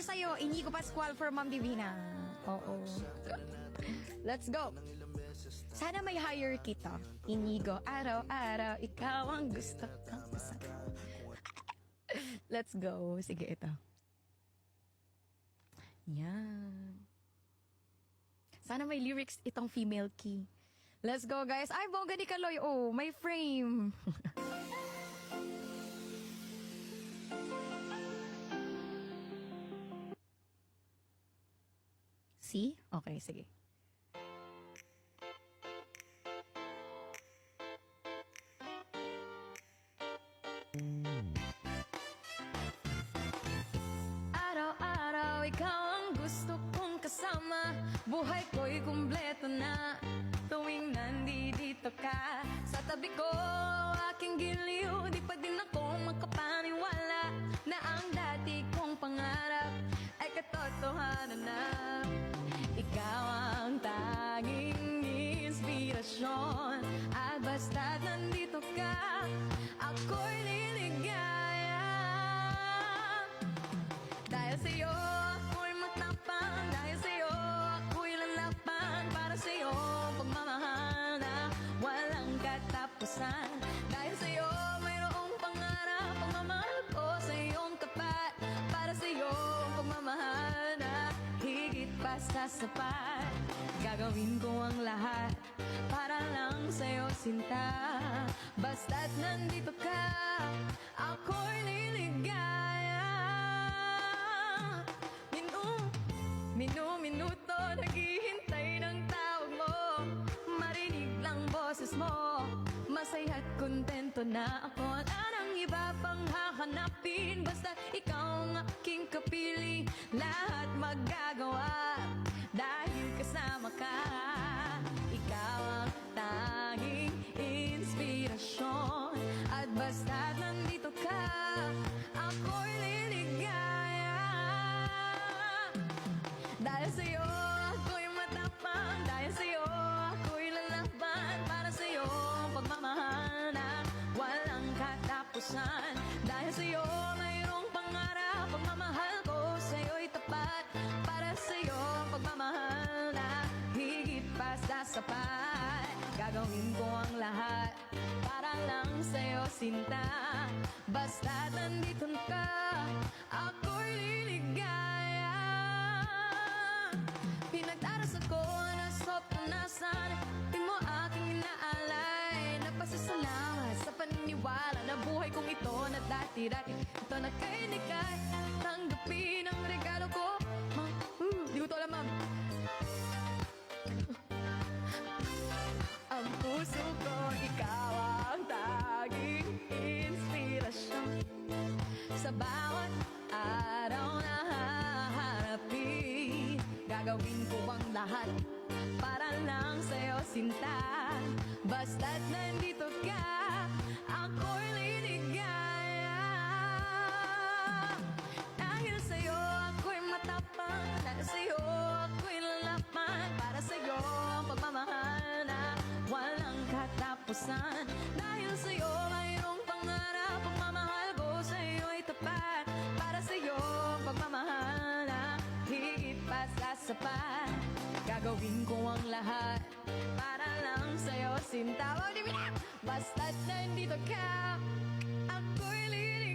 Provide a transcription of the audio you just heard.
dahil sa'yo, Inigo Pascual for Ma'am Divina. Oo. Let's go. Sana may higher kita. Inigo, araw-araw, ikaw ang gusto kong kasama. Let's go. Sige, ito. Yan. Sana may lyrics itong female key. Let's go, guys. Ay, bongga ni Kaloy. Oh, may frame. See? Okay, sige. Araw-araw, ikaw ang gusto kong kasama. Buhay ko'y kumpleto na tuwing nandito ka. Sa tabi ko, aking giliw. Di pa din ako makapaniwala na ang dati kong pangarap ay katotohanan na. Ikaw ang tanging inspirasyon. At basta't nandito ka, ako'y liligaya. Dahil sa'yo, ako'y matapang. Dahil sa'yo, ako'y lalaban. Para sa'yo, pagmamahal na walang katapusan. Dahil sa'yo, mayroong pangarap. Pagmamahal ko sa iyong tapat. Para sa'yo, pagmamahal na higit pa sa sapat. Gagawin ko ang lahat para lang sa'yo, sinta. Basta't nandito ka, ako'y liligaya. Minuto, naghihintay ng tawag mo. Marinig lang boses mo. Masaya't kontento na ako. At anong iba pang hahanapin? Basta ikaw ang aking kapiling. Lahat magagawa dahil kasama ka. Ikaw ang tanging inspirasyon. At basta't nandito ka, ako'y liligaya. Dahil sa'yo, ako'y matapang. Dahil sa'yo, ako'y lalaban. Para sa'yo, pagmamahal na walang katapusan. Dahil sa'yo, mayroong pangarap. Pagmamahal ko sa'yo'y tapat. Para sa'yo, pagmamahal na higit pa sa sapat. Gagawin ko ang lahat para lang sa'yo, sinta. Basta't nandito ka, ako'y liligaya. Pinagdaras ako na sopanasan. Di mo aking inaalay. Napasasalamat sa paniniwala na buhay kong ito na dati-dati ito na kay Nikay. Tanggapin ang regalo ko. Di ko to alam, ma'am. Ang puso ko, ikaw ang tanging inspirasyon. Sa bawat araw na haharapin, gagawin ko ang lahat para lang sa'yo, sinta. Basta't nandito ka, ako'y liligaya. Dahil sa'yo, ako'y matapang. Dahil sa'yo, ako'y lalaban. Para sa'yo, pagmamahal na walang katapusan. Dahil sa'yo, mayroong pangarap. Pagmamahal ko sa'yo'y tapat. Para sa'yo, pagmamahal na higit pa sa sapat. Gagawin ko ang lahat para lang sa'yo, sinta. Basta't nandito ka, ako'y liligaya.